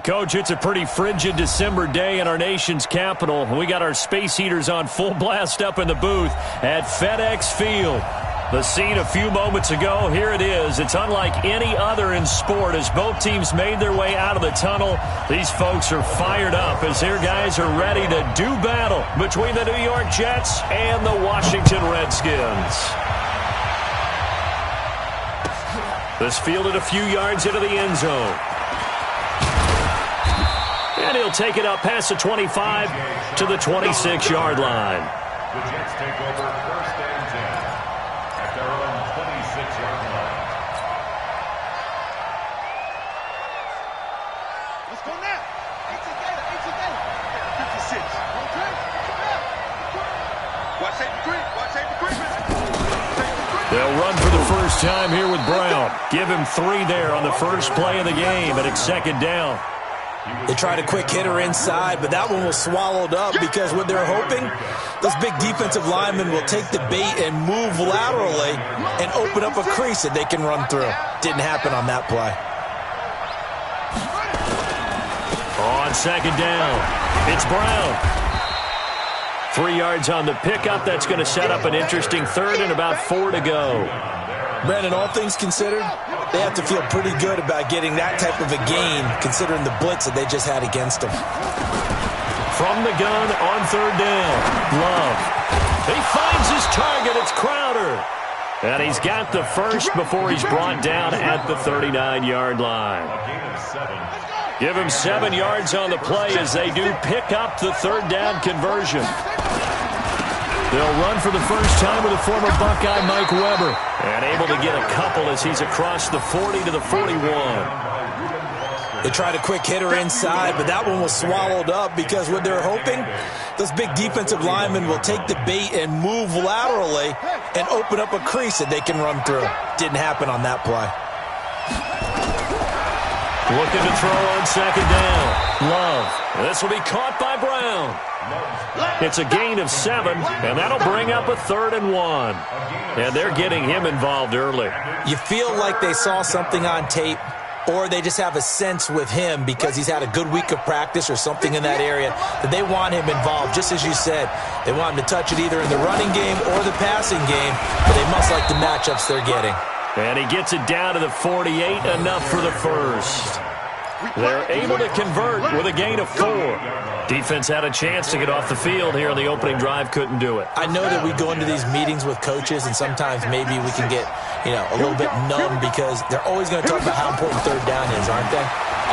Coach, it's a pretty frigid December day in our nation's capital. We got our space heaters on full blast up in the booth at FedEx Field. The scene a few moments ago, here it is. It's unlike any other in sport as both teams made their way out of the tunnel. These folks are fired up as their guys are ready to do battle between the New York Jets and the Washington Redskins. This fielded a few yards into the end zone. And he'll take it up past the 25 to the 26-yard line. The Jets take over 1st and 10 at their own 26-yard line. Let's go now. 56. Watch safety green. Watch safety green. They'll run for the first time here with Brown. Give him 3 there on the first play of the game, and it's 2nd down. They tried a quick hitter inside, but that one was swallowed up because what they're hoping, those big defensive linemen will take the bait and move laterally and open up a crease that they can run through. Didn't happen on that play. On 2nd down, it's Brown. 3 yards on the pickup. That's going to set up an interesting 3rd and about 4 to go. Brandon, all things considered, they have to feel pretty good about getting that type of a gain considering the blitz that they just had against them. From the gun on 3rd down, Love. He finds his target. It's Crowder. And he's got the first before he's brought down at the 39-yard line. Give him 7 yards on the play as they do pick up the 3rd down conversion. They'll run for the first time with a former Buckeye, Mike Weber. And able to get a couple as he's across the 40 to the 41. They tried a quick hitter inside, but that one was swallowed up because what they're hoping, those big defensive linemen will take the bait and move laterally and open up a crease that they can run through. Didn't happen on that play. Looking to throw on 2nd down. Love. This will be caught by Brown. It's a gain of 7, and that'll bring up a 3rd and 1. And they're getting him involved early. You feel like they saw something on tape, or they just have a sense with him because he's had a good week of practice or something in that area that they want him involved. Just as you said, they want him to touch it either in the running game or the passing game, but they must like the matchups they're getting. And he gets it down to the 48, enough for the first. They're able to convert with a gain of 4. Defense had a chance to get off the field here on the opening drive, couldn't do it. I know that we go into these meetings with coaches, and sometimes maybe we can get, a little bit numb because they're always going to talk about how important 3rd down is, aren't they?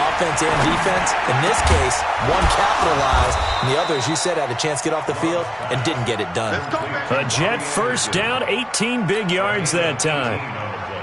Offense and defense. In this case, one capitalized, and the other, as you said, had a chance to get off the field and didn't get it done. A Jet first down, 18 big yards that time.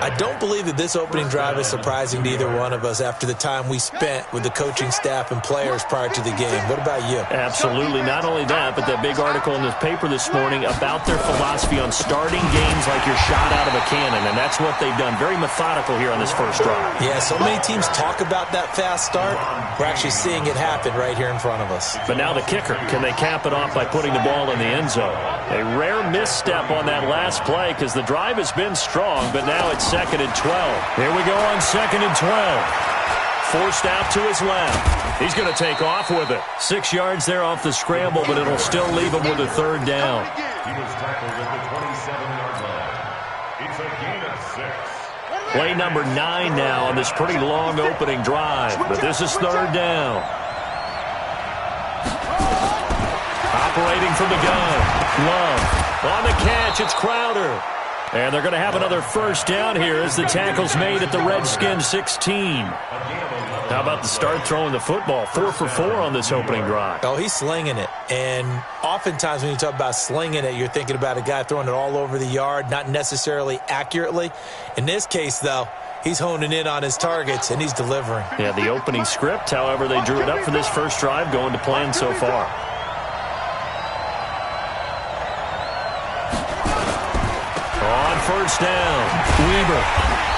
I don't believe that this opening drive is surprising to either one of us after the time we spent with the coaching staff and players prior to the game. What about you? Absolutely. Not only that, but that big article in the paper this morning about their philosophy on starting games like you're shot out of a cannon, and that's what they've done. Very methodical here on this first drive. Yeah, so many teams talk about that fast start. We're actually seeing it happen right here in front of us. But now the kicker. Can they cap it off by putting the ball in the end zone? A rare misstep on that last play because the drive has been strong, but now it's 2nd and 12. Here we go on 2nd and 12. Forced out to his left. He's going to take off with it. 6 yards there off the scramble, but it'll still leave him with a 3rd down. He was tackled at the 27-yard line. It's a gain of 6. Play number 9 now on this pretty long opening drive, but this is 3rd down. Operating from the gun. Love. On the catch, it's Crowder. And they're going to have another first down here as the tackle's made at the Redskins 16. How about the start throwing the football? 4 for 4 on this opening drive. Oh, he's slinging it. And oftentimes when you talk about slinging it, you're thinking about a guy throwing it all over the yard, not necessarily accurately. In this case, though, he's honing in on his targets, and he's delivering. Yeah, the opening script, however, they drew it up for this first drive, going to plan so far. On first down, Weber.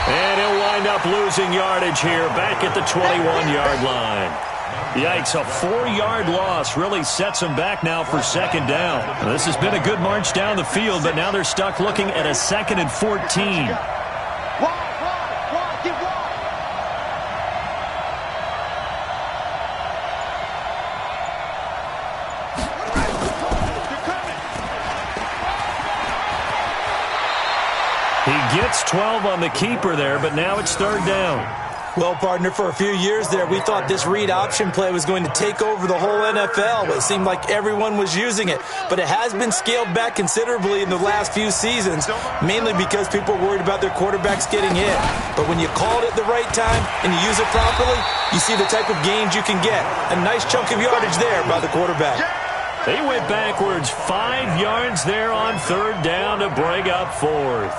And he'll wind up losing yardage here back at the 21-yard line. Yikes, a 4-yard loss really sets them back now for 2nd down. This has been a good march down the field, but now they're stuck looking at a 2nd and 14. He gets 12 on the keeper there, but now it's third down. Well, partner, for a few years there, we thought this read option play was going to take over the whole NFL. It seemed like everyone was using it, but it has been scaled back considerably in the last few seasons, mainly because people are worried about their quarterbacks getting hit. But when you call it at the right time and you use it properly, you see the type of gains you can get. A nice chunk of yardage there by the quarterback. They went backwards 5 yards there on third down to bring up fourth.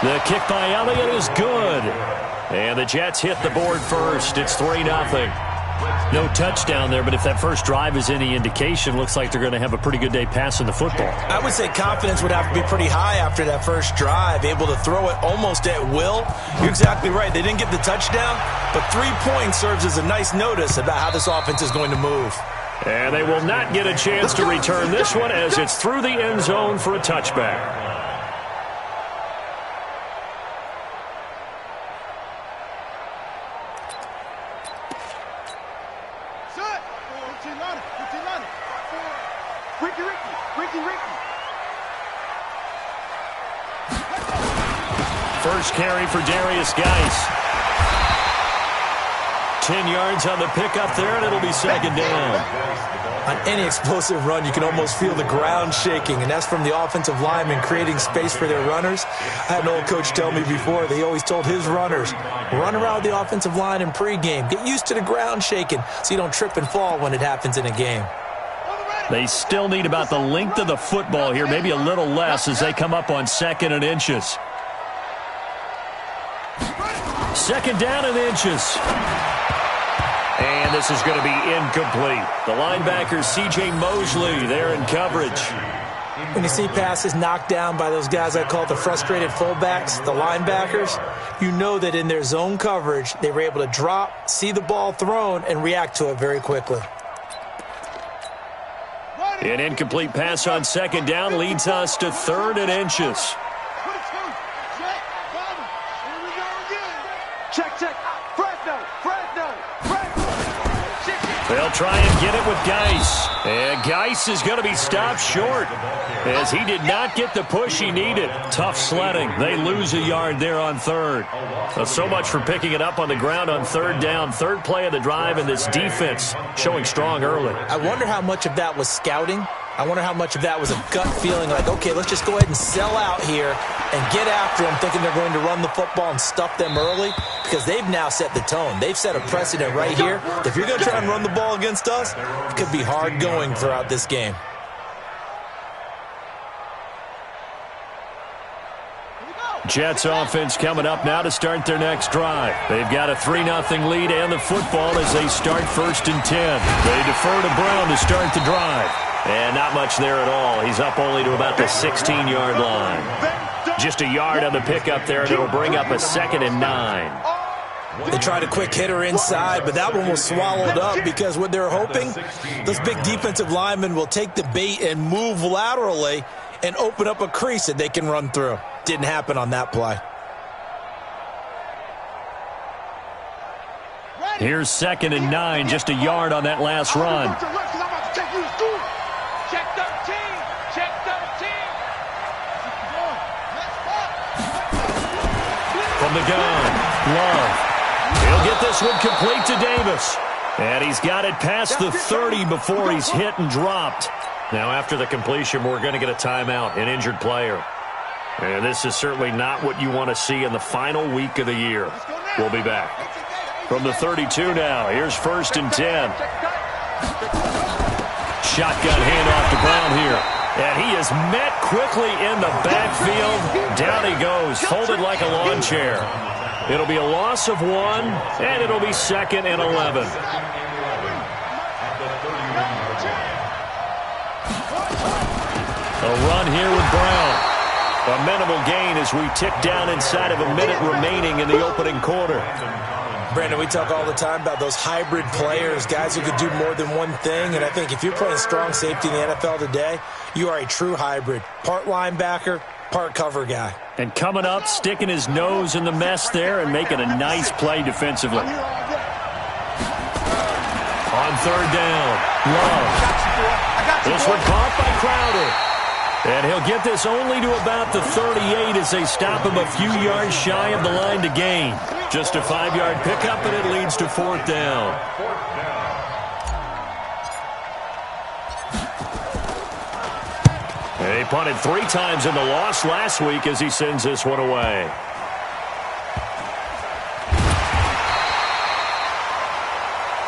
The kick by Elliott is good. And the Jets hit the board first. It's 3-0. No touchdown there, but if that first drive is any indication, looks like they're going to have a pretty good day passing the football. I would say confidence would have to be pretty high after that first drive, able to throw it almost at will. You're exactly right. They didn't get the touchdown, but 3 points serves as a nice notice about how this offense is going to move. And they will not get a chance to return this one as it's through the end zone for a touchback. First carry for Darius Geis. 10 yards on the pickup there, and it'll be second down. On any explosive run, you can almost feel the ground shaking, and that's from the offensive linemen creating space for their runners. I had an old coach tell me before, they always told his runners, run around the offensive line in pregame. Get used to the ground shaking so you don't trip and fall when it happens in a game. They still need about the length of the football here, maybe a little less as they come up on 2nd and inches. 2nd down and inches. And this is going to be incomplete. The linebacker, C.J. Mosley, there in coverage. When you see passes knocked down by those guys I call the frustrated fullbacks, the linebackers, you know that in their zone coverage, they were able to drop, see the ball thrown, and react to it very quickly. An incomplete pass on 2nd down leads us to 3rd and inches. They'll try and get it with Geis. And Geis is going to be stopped short as he did not get the push he needed. Tough sledding. They lose a yard there on 3rd. So much for picking it up on the ground on 3rd down. 3rd play of the drive, and this defense showing strong early. I wonder how much of that was scouting. I wonder how much of that was a gut feeling like, okay, let's just go ahead and sell out here and get after them, thinking they're going to run the football and stuff them early, because they've now set the tone. They've set a precedent right here. If you're going to try and run the ball against us, it could be hard going throughout this game. Jets offense coming up now to start their next drive. They've got a 3-0 lead and the football as they start 1st and 10. They defer to Brown to start the drive. And not much there at all. He's up only to about the 16-yard line. Just a yard on the pickup there, and it'll bring up a 2nd and 9. They tried a quick hitter inside, but that one was swallowed up because what they're hoping, those big defensive linemen will take the bait and move laterally and open up a crease that they can run through. Didn't happen on that play. Here's 2nd and 9, just a yard on that last run. From the gun, Love. He'll get this one complete to Davis. And he's got it past the 30 before he's hit and dropped. Now after the completion, we're going to get a timeout, an injured player. And this is certainly not what you want to see in the final week of the year. We'll be back. From the 32 now, here's 1st and 10. Shotgun handoff to Brown here. And he is met quickly in the backfield. Down he goes, folded like a lawn chair. It'll be a loss of 1, and it'll be 2nd and 11. A run here with Brown. A minimal gain as we tick down inside of a minute remaining in the opening quarter. Brandon, we talk all the time about those hybrid players, guys who could do more than one thing, and I think if you're playing strong safety in the NFL today, you are a true hybrid. Part linebacker, part cover guy. And coming up, sticking his nose in the mess there and making a nice play defensively. On third down, Love. This one caught by Crowder. And he'll get this only to about the 38 as they stop him a few yards shy of the line to gain. Just a 5-yard pickup, and it leads to fourth down. He punted 3 times in the loss last week as he sends this one away.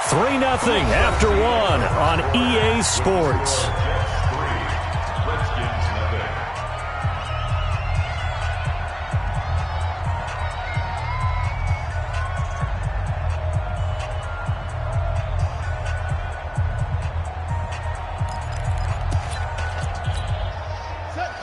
Three 0 after one on EA Sports.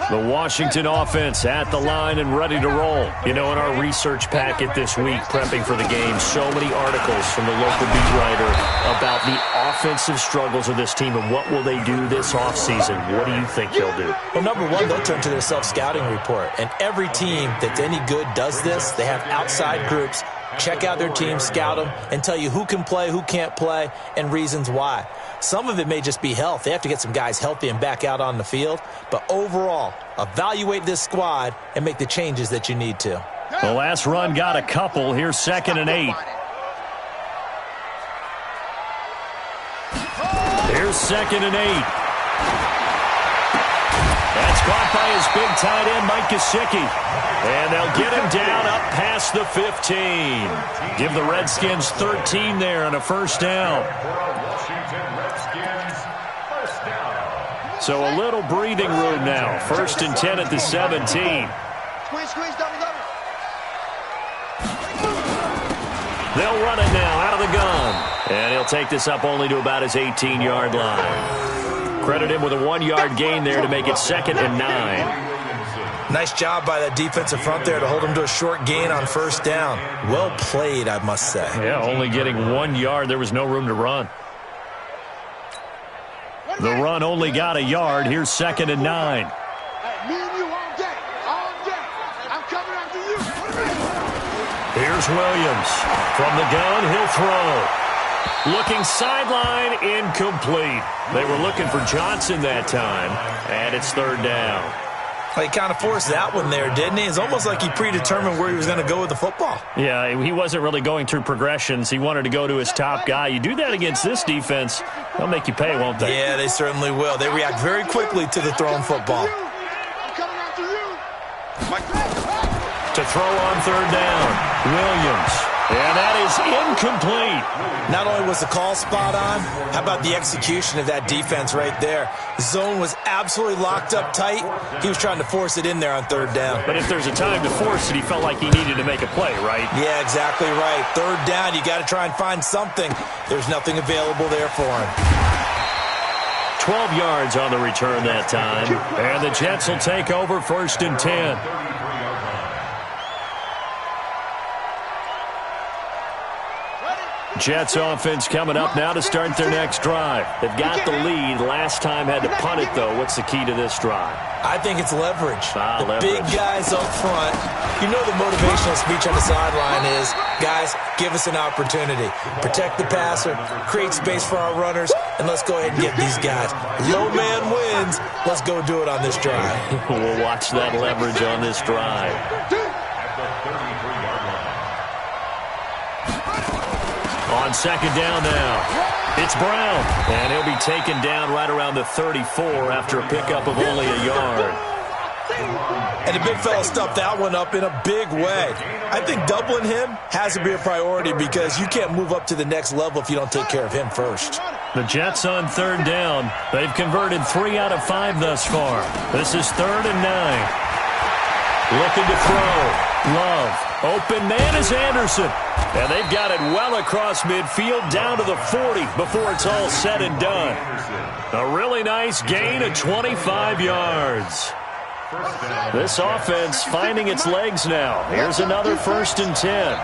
The Washington offense at the line and ready to roll. You know, in our research packet this week, prepping for the game, so many articles from the local beat writer about the offensive struggles of this team and what will they do this offseason. What do you think they'll do? Well, number one, they'll turn to their self-scouting report. And every team that's any good does this. They have outside groups. Check out their team, scout them, and tell you who can play, who can't play, and reasons why. Some of it may just be health. They have to get some guys healthy and back out on the field. But overall, evaluate this squad and make the changes that you need to. The last run got a couple. Here's 2nd and 8. Here's 2nd and 8. That's caught by his big tight end, Mike Gesicki. And they'll get him down up past the 15. Give the Redskins 13 there on a first down. So a little breathing room now. 1st and 10 at the 17. They'll run it now out of the gun. And he'll take this up only to about his 18-yard line. Credit him with a 1-yard gain there to make it 2nd and 9. Nice job by that defensive front there to hold him to a short gain on first down. Well played, I must say. Yeah, only getting 1 yard. There was no room to run. The run only got a yard. Here's 2nd and 9. Me and you all day. I'm coming after you. Here's Williams. From the gun, he'll throw. Looking sideline, incomplete. They were looking for Johnson that time, and it's 3rd down. Well, he kind of forced that one there, didn't he? It's almost like he predetermined where he was going to go with the football. Yeah, he wasn't really going through progressions. He wanted to go to his top guy. You do that against this defense, they'll make you pay, won't they? Yeah, they certainly will. They react very quickly to the thrown football. I'm coming after you. To throw on 3rd down, Williams. And that is incomplete. Not only was the call spot on, how about the execution of that defense right there? The zone was absolutely locked up tight. He was trying to force it in there on 3rd down. But if there's a time to force it, he felt like he needed to make a play, right? Yeah, exactly right. 3rd down, you got to try and find something. There's nothing available there for him. 12 yards on the return that time. And the Jets will take over 1st and 10. Jets offense coming up now to start their next drive. They've got the lead. Last time had to punt it, though. What's the key to this drive? I think it's leverage. The leverage. Big guys up front. You know the motivational speech on the sideline is, guys, give us an opportunity. Protect the passer, create space for our runners, and let's go ahead and get these guys. Low man wins. Let's go do it on this drive. We'll watch that leverage on this drive. On 2nd down now, it's Brown, and he'll be taken down right around the 34 after a pickup of only a yard. And the big fella stuffed that one up in a big way. I think doubling him has to be a priority because you can't move up to the next level if you don't take care of him first. The Jets on 3rd down. They've converted 3 out of 5 thus far. This is 3rd and 9. Looking to throw. Love. Open man is Anderson. And they've got it well across midfield down to the 40 before it's all said and done. A really nice gain of 25 yards. This offense finding its legs now. Here's another 1st and 10.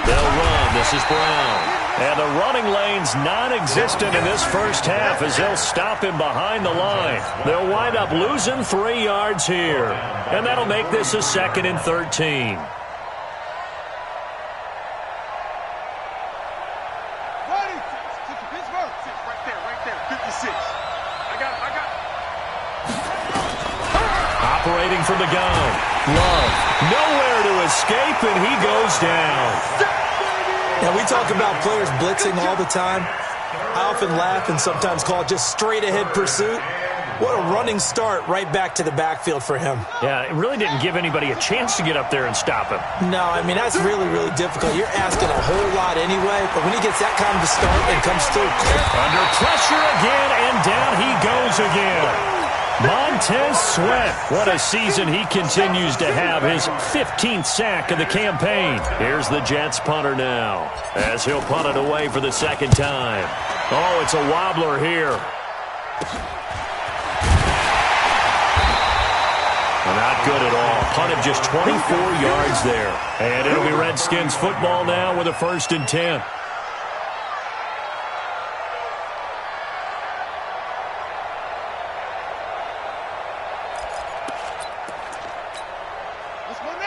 They'll run. This is Brown. And the running lane's non-existent in this first half as they'll stop him behind the line. They'll wind up losing 3 yards here. And that'll make this a 2nd and 13. from the gun. Love, nowhere to escape, and he goes down. Now, we talk about players blitzing all the time. I often laugh and sometimes call it just straight-ahead pursuit. What a running start right back to the backfield for him. Yeah, it really didn't give anybody a chance to get up there and stop him. No, I mean, that's really, really difficult. You're asking a whole lot anyway, but when he gets that kind of a start and comes through quick. Under pressure again, and down he goes again. Montez Sweat. What a season he continues to have. His 15th sack of the campaign. Here's the Jets punter now, as he'll punt it away for the second time. Oh, it's a wobbler here. Not good at all. Punt of just 24 yards there. And it'll be Redskins football now with a 1st and 10.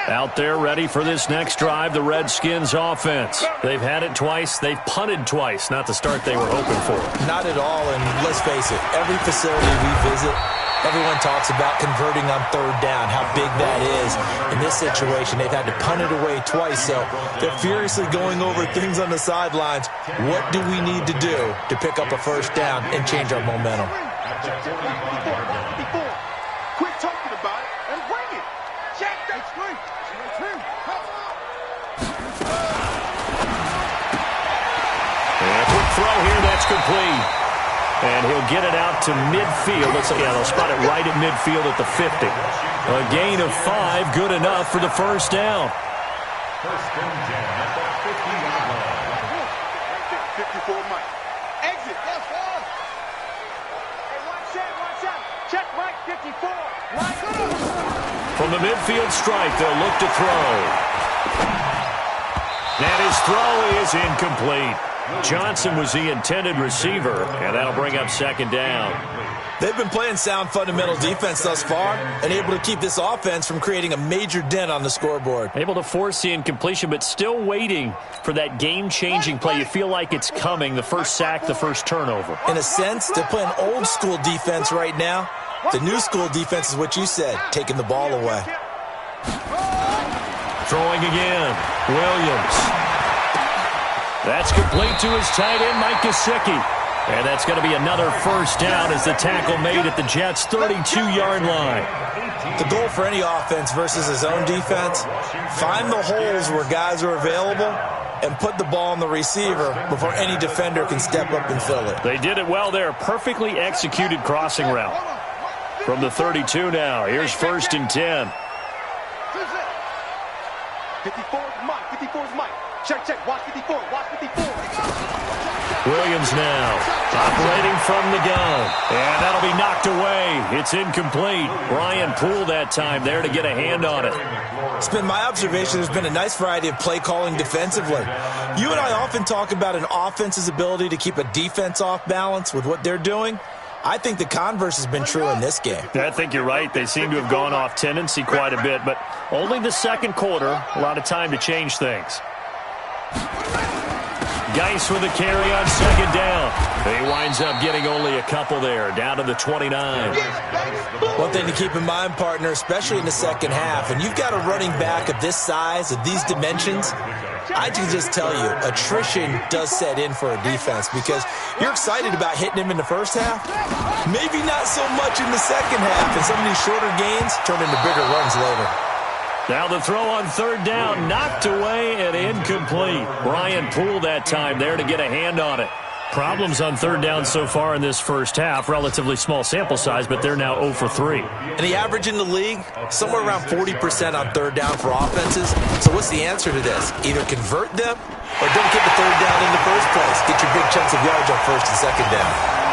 Out there ready for this next drive, the Redskins offense. They've had it twice. They've punted twice. Not the start they were hoping for. Not at all, and let's face it, every facility we visit, everyone talks about converting on 3rd down, how big that is. In this situation, they've had to punt it away twice, so they're furiously going over things on the sidelines. What do we need to do to pick up a 1st down and change our momentum? Quit talking about it and bring it. Check that screen. And quick throw here, that's complete. And he'll get it out to midfield. Looks like, yeah, they'll spot it right at midfield at the 50. A gain of 5, good enough for the 1st down. 1st and 10 at the 50-yard line. 54 Mike. Exit. Yes, sir. Hey, watch out. Check Mike 54. Right. From the midfield strike, they'll look to throw. And his throw is incomplete. Johnson was the intended receiver, and that'll bring up 2nd down. They've been playing sound fundamental defense thus far and able to keep this offense from creating a major dent on the scoreboard. Able to force the incompletion, but still waiting for that game-changing play. You feel like it's coming, the first sack, the first turnover. In a sense, they're playing old-school defense right now. The new-school defense is what you said, taking the ball away. Throwing again, Williams. That's complete to his tight end, Mike Gesicki. And that's going to be another 1st down as the tackle made at the Jets' 32-yard line. The goal for any offense versus his own defense, find the holes where guys are available and put the ball on the receiver before any defender can step up and fill it. They did it well there. Perfectly executed crossing route. From the 32 now, here's 1st and 10. 54's Mike. 54's Mike. Check. Watch 54. Watch 54. Williams now operating from the gun. And that'll be knocked away. It's incomplete. Brian Poole that time there to get a hand on it. It's been my observation there's been a nice variety of play calling defensively. You and I often talk about an offense's ability to keep a defense off balance with what they're doing. I think the converse has been true in this game. I think you're right. They seem to have gone off tendency quite a bit, but only the 2nd quarter. A lot of time to change things. Geis with a carry on 2nd down. He winds up getting only a couple there, down to the 29. One thing to keep in mind, partner, especially in the 2nd half, and you've got a running back of this size, of these dimensions, I can just tell you, attrition does set in for a defense because you're excited about hitting him in the 1st half, maybe not so much in the 2nd half, and some of these shorter gains turn into bigger runs later. Now the throw on 3rd down, knocked away and incomplete. Brian Poole that time there to get a hand on it. Problems on 3rd down so far in this 1st half. Relatively small sample size, but they're now 0 for 3. And the average in the league, somewhere around 40% on 3rd down for offenses. So what's the answer to this? Either convert them or don't get the 3rd down in the first place. Get your big chunks of yards on 1st and 2nd down.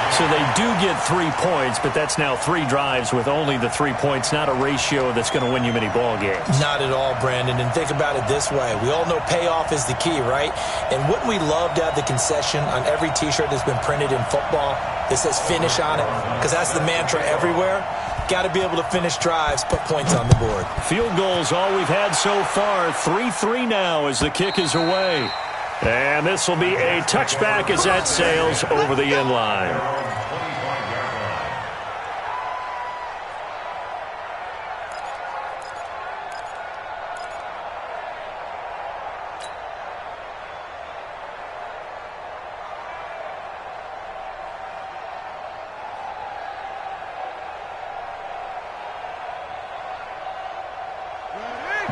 So they do get 3 points, but that's now 3 drives with only the 3 points, not a ratio that's going to win you many ball games. Not at all, Brandon, and think about it this way. We all know payoff is the key, right? And wouldn't we love to have the concession on every T-shirt that's been printed in football that says finish on it? Because that's the mantra everywhere. Got to be able to finish drives, put points on the board. Field goals all we've had so far. 3-3 now as the kick is away. And this will be a touchback as that sails over the end line.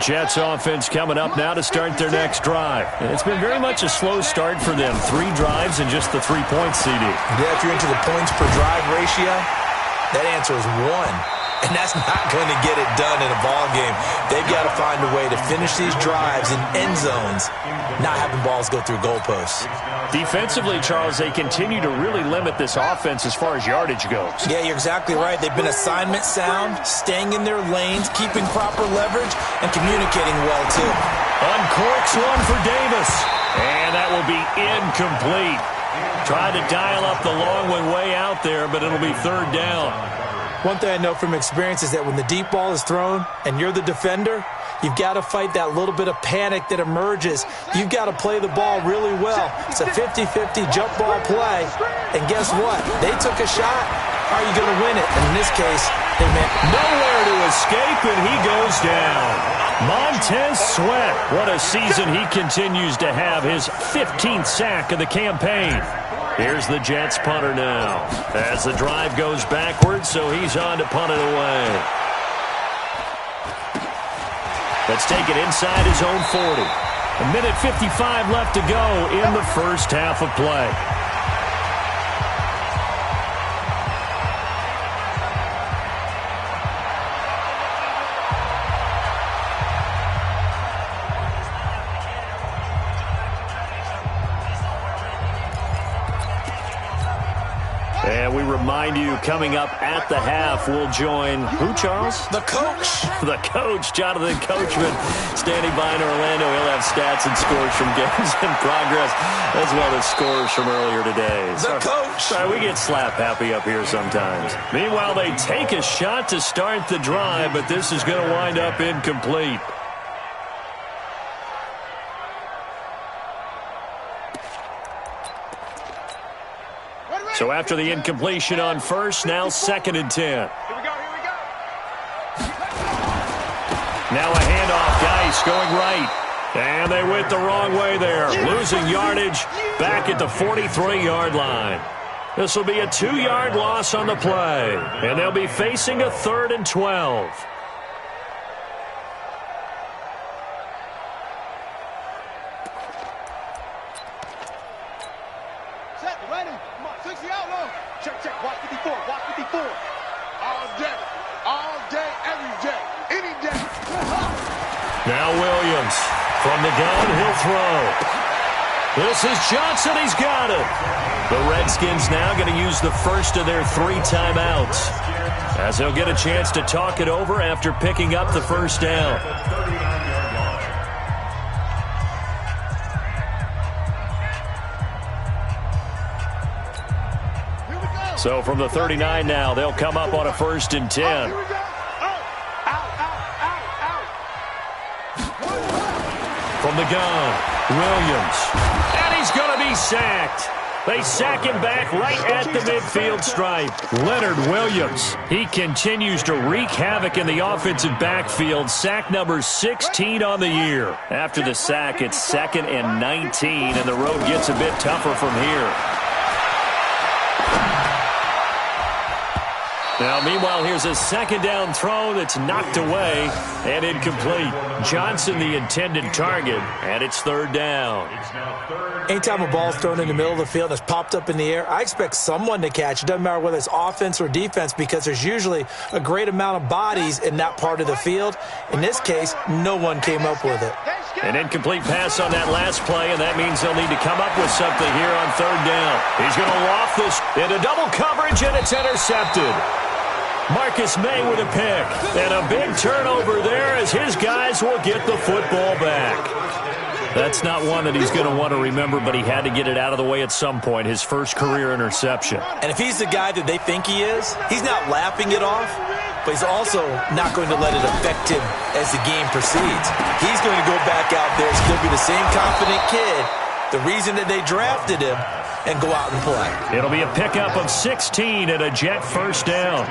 Jets offense coming up now to start their next drive. And it's been very much a slow start for them. 3 drives and just the 3 points, CD. Yeah, if you're into the points per drive ratio, that answer is 1. And that's not going to get it done in a ball game. They've got to find a way to finish these drives in end zones, not having balls go through goalposts. Defensively, Charles, they continue to really limit this offense as far as yardage goes. Yeah, you're exactly right. They've been assignment sound, staying in their lanes, keeping proper leverage, and communicating well, too. Uncorks one for Davis. And that will be incomplete. Tried to dial up the long one way out there, but it'll be 3rd down. One thing I know from experience is that when the deep ball is thrown and you're the defender, you've got to fight that little bit of panic that emerges. You've got to play the ball really well. It's a 50-50 jump ball play. And guess what? They took a shot. Are you going to win it? And in this case, they meant nowhere to escape, and he goes down. Montez Sweat, what a season he continues to have, his 15th sack of the campaign. Here's the Jets punter now as the drive goes backwards, so he's on to punt it away. Let's take it inside his own 40. 1:55 left to go in the first half of play. And we remind you, coming up at the half, we'll join who, Charles? the coach. The coach, Jonathan Coachman, standing by in Orlando. He'll have stats and scores from games in progress, as well as scores from earlier today. The coach. Sorry, we get slap happy up here sometimes. Meanwhile, they take a shot to start the drive, but this is going to wind up incomplete. So after the incompletion on first, now 2nd and 10. Here we go. Now a handoff, Geis going right. And they went the wrong way there. Losing yardage back at the 43-yard line. This will be a 2-yard loss on the play. And they'll be facing a 3rd and 12. Set, ready. Come on, 60 out low. Check. Watch 54. All day, every day, any day. Now Williams from the gun, he'll throw. This is Johnson, he's got it. The Redskins now going to use the first of their 3 timeouts, as they'll get a chance to talk it over after picking up the first down. So from the 39 now, they'll come up on a 1st and 10. From the gun, Williams. And he's going to be sacked. They sack him back right at the midfield stripe. Leonard Williams. He continues to wreak havoc in the offensive backfield. Sack number 16 on the year. After the sack, it's 2nd and 19, and the road gets a bit tougher from here. Now, meanwhile, here's a 2nd down throw that's knocked away and incomplete. Johnson, the intended target, and it's 3rd down. Anytime a ball's thrown in the middle of the field and it's popped up in the air, I expect someone to catch. It doesn't matter whether it's offense or defense, because there's usually a great amount of bodies in that part of the field. In this case, no one came up with it. An incomplete pass on that last play, and that means they'll need to come up with something here on 3rd down. He's going to loft this into double coverage, and it's intercepted. Marcus May with a pick, and a big turnover there as his guys will get the football back. That's not one that he's going to want to remember, but he had to get it out of the way at some point, his first career interception. And if he's the guy that they think he is, he's not laughing it off, but he's also not going to let it affect him as the game proceeds. He's going to go back out there, still be the same confident kid, the reason that they drafted him, and go out and play. It'll be a pickup of 16 and a Jet 1st down.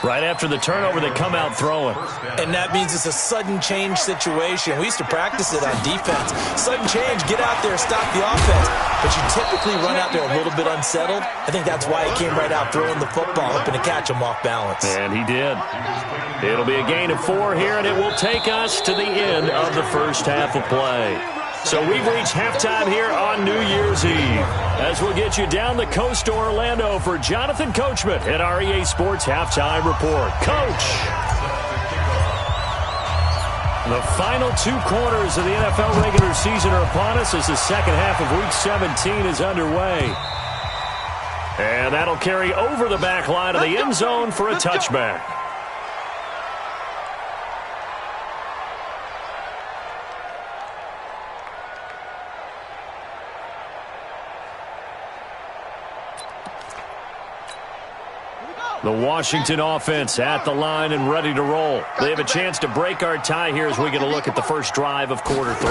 Right after the turnover, they come out throwing. And that means it's a sudden change situation. We used to practice it on defense. Sudden change, get out there, stop the offense. But you typically run out there a little bit unsettled. I think that's why he came right out throwing the football, hoping to catch him off balance. And he did. It'll be a gain of 4 here, and it will take us to the end of the first half of play. So we've reached halftime here on New Year's Eve. As we'll get you down the coast to Orlando for Jonathan Coachman at our EA Sports Halftime Report. Coach! The final 2 quarters of the NFL regular season are upon us as the second half of Week 17 is underway. And that'll carry over the back line of the end zone for a touchback. The Washington offense at the line and ready to roll. They have a chance to break our tie here as we get a look at the first drive of quarter 3.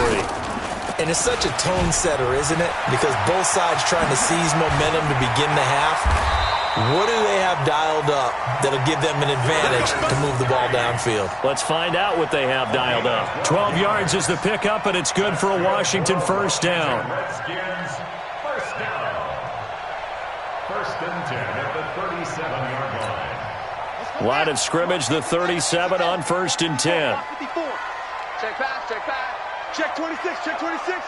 And it's such a tone setter, isn't it? Because both sides trying to seize momentum to begin the half. What do they have dialed up that'll give them an advantage to move the ball downfield? Let's find out what they have dialed up. 12 yards is the pickup, and it's good for a Washington first down. Redskins, first down. First and 10 at the 37-yard line. Line of scrimmage, the 37 on first and 10. 54. Check pass, check pass. Check 26, check 26.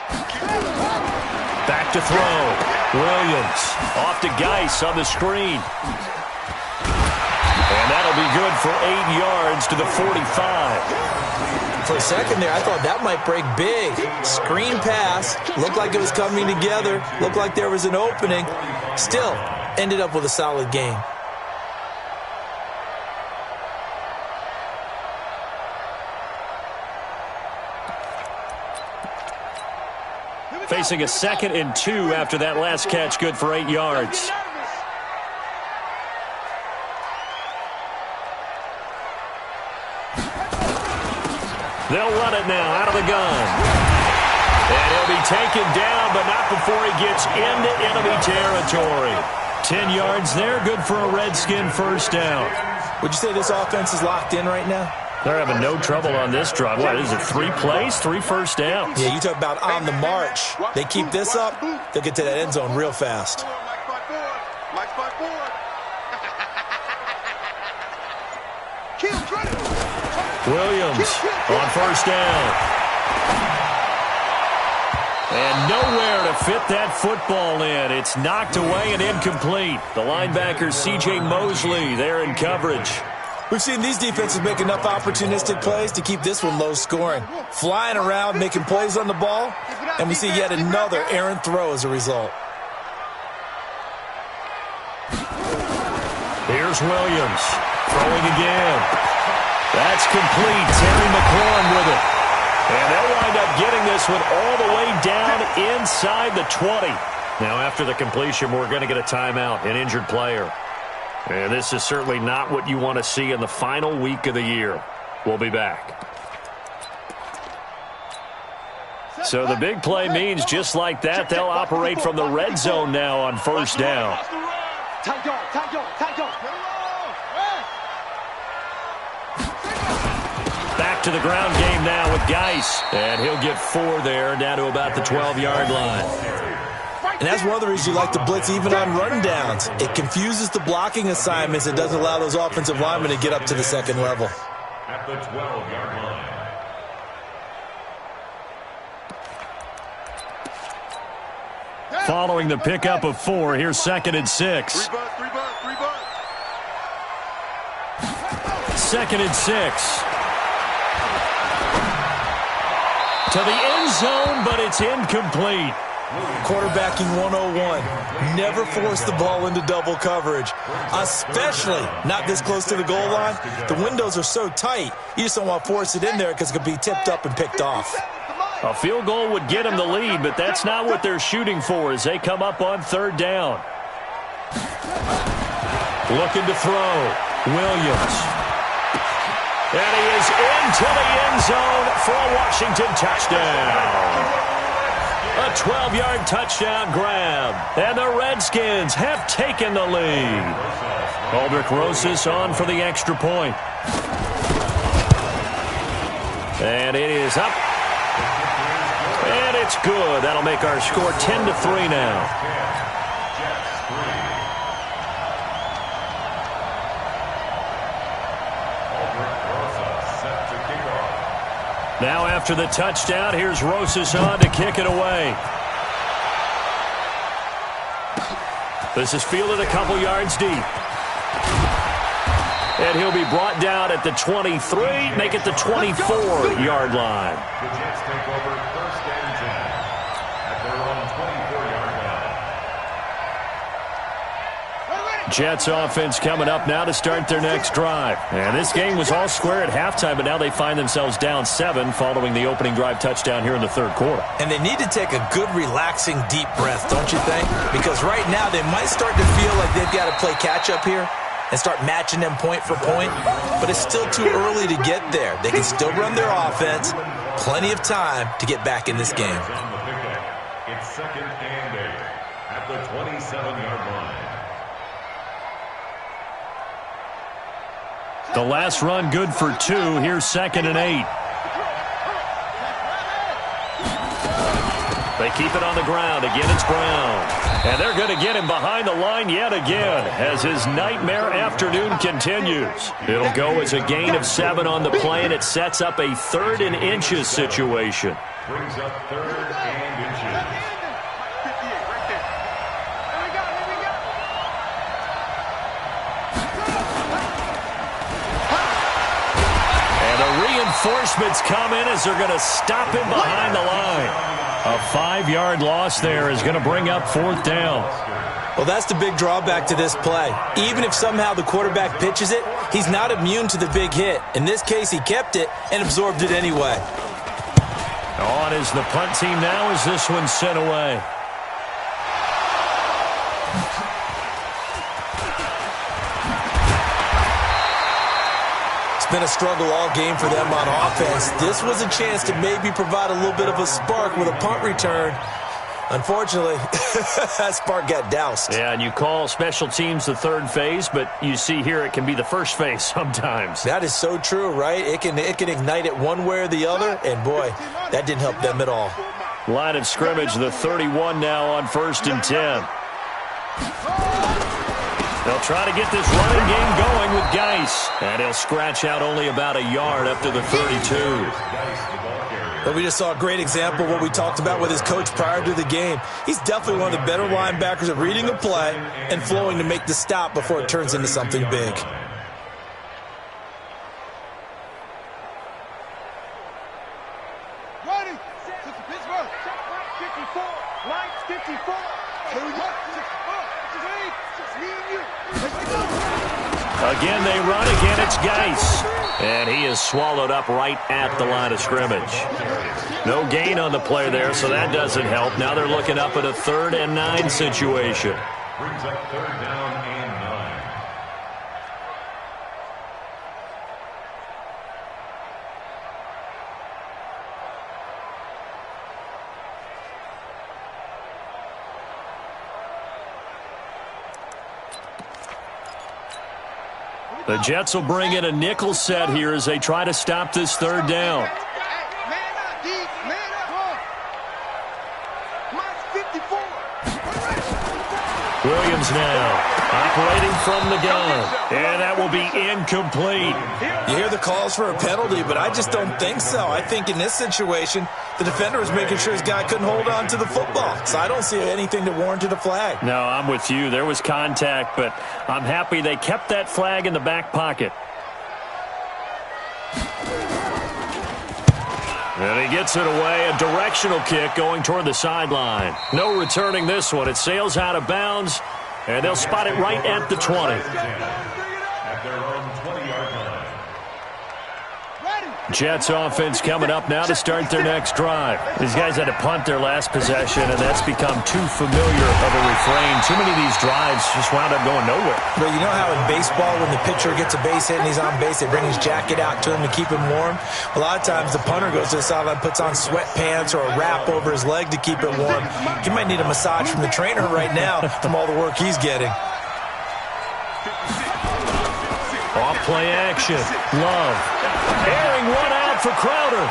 Back to throw. Williams off to Geis on the screen. And that'll be good for 8 yards to the 45. For a second there, I thought that might break big. Screen pass. Looked like it was coming together. Looked like there was an opening. Still, ended up with a solid game. Facing a 2nd and 2 after that last catch, good for 8 yards. They'll run it now out of the gun. And he'll be taken down, but not before he gets into enemy territory. 10 yards there, good for a Redskin first down. Would you say this offense is locked in right now? They're having no trouble on this drive. What is it, 3 plays, 3 first downs? Yeah, you talk about on the march. They keep this up, they'll get to that end zone real fast. Mike spot forward. Williams on first down. And nowhere to fit that football in. It's knocked away and incomplete. The linebacker, C.J. Mosley, there in coverage. We've seen these defenses make enough opportunistic plays to keep this one low scoring. Flying around, making plays on the ball, and we see yet another errant throw as a result. Here's Williams throwing again. That's complete. Terry McLaurin with it. And they'll wind up getting this one all the way down inside the 20. Now, after the completion, we're going to get a timeout, an injured player. And this is certainly not what you want to see in the final week of the year. We'll be back. So the big play means just like that, they'll operate from the red zone now on first down. Back to the ground game now with Geis. And he'll get 4 there, down to about the 12-yard line. And that's one of the reasons you like to blitz even on rundowns. It confuses the blocking assignments. It doesn't allow those offensive linemen to get up to the second level. At the 12-yard line. Following the pickup of 4, here's 2nd and 6. 2nd and 6. To the end zone, but it's incomplete. Quarterbacking 101. Never force the ball into double coverage, especially not this close to the goal line. The windows are so tight, you just don't want to force it in there because it could be tipped up and picked off. A field goal would get them the lead, but that's not what they're shooting for as they come up on 3rd down. Looking to throw. Williams. And he is into the end zone for a Washington touchdown. A 12-yard touchdown grab. And the Redskins have taken the lead. Aldrich Rosas on for the extra point. And it is up. And it's good. That'll make our score 10-3 now. Now after the touchdown, here's Rosas on to kick it away. This is fielded a couple yards deep. And he'll be brought down at the 23, make it the 24-yard line. The Jets take over first and 10 at their own 24-yard line. Jets offense coming up now to start their next drive. And this game was all square at halftime, but now they find themselves down 7 following the opening drive touchdown here in the third quarter. And they need to take a good, relaxing, deep breath, don't you think? Because right now they might start to feel like they've got to play catch-up here and start matching them point for point, but it's still too early to get there. They can still run their offense. Plenty of time to get back in this game. It's second and 8 at the 27-yard line. The last run good for 2. Here's second and 8. They keep it on the ground. Again, it's Brown. And they're going to get him behind the line yet again as his nightmare afternoon continues. It'll go as a gain of 7 on the play, and it sets up a 3rd and inches situation. Brings up 3rd and inches. And the reinforcements come in as they're going to stop him behind the line. A 5-yard loss there is going to bring up 4th down. Well, that's the big drawback to this play. Even if somehow the quarterback pitches it, he's not immune to the big hit. In this case, he kept it and absorbed it anyway. On is the punt team now as this one's sent away. It's been a struggle all game for them on offense. This was a chance to maybe provide a little bit of a spark with a punt return. Unfortunately, that spark got doused. Yeah, and you call special teams the third phase, but you see here it can be the first phase sometimes. That is so true, right? It can ignite it one way or the other, and boy, that didn't help them at all. Line of scrimmage, the 31 now on 1st and 10. They'll try to get this running game going with Geis. And he'll scratch out only about a yard up to the 32. But we just saw a great example of what we talked about with his coach prior to the game. He's definitely one of the better linebackers at reading a play and flowing to make the stop before it turns into something big. Ready. 54. Line 54. Again, they run. Again, it's Geis. And he is swallowed up right at the line of scrimmage. No gain on the play there, so that doesn't help. Now they're looking up at a 3rd and 9 situation. Brings up 3rd down and 9. The Jets will bring in a nickel set here as they try to stop this 3rd down. Williams now operating from the gun, and that will be incomplete. You hear the calls for a penalty, but I just don't think so. I think in this situation, the defender was making sure his guy couldn't hold on to the football. So I don't see anything that warranted a flag. No, I'm with you. There was contact, but I'm happy they kept that flag in the back pocket. And he gets it away, a directional kick going toward the sideline. No returning this one. It sails out of bounds, and they'll spot it right at the 20. At their own 20-yard line. Jets offense coming up now to start their next drive. These guys had to punt their last possession, and that's become too familiar of a refrain. Too many of these drives just wound up going nowhere. But you know how in baseball, when the pitcher gets a base hit and he's on base, they bring his jacket out to him to keep him warm? A lot of times the punter goes to the sideline, puts on sweatpants or a wrap over his leg to keep it warm. He might need a massage from the trainer right now from all the work he's getting. Off-play action. Love. Airing one out for Crowder.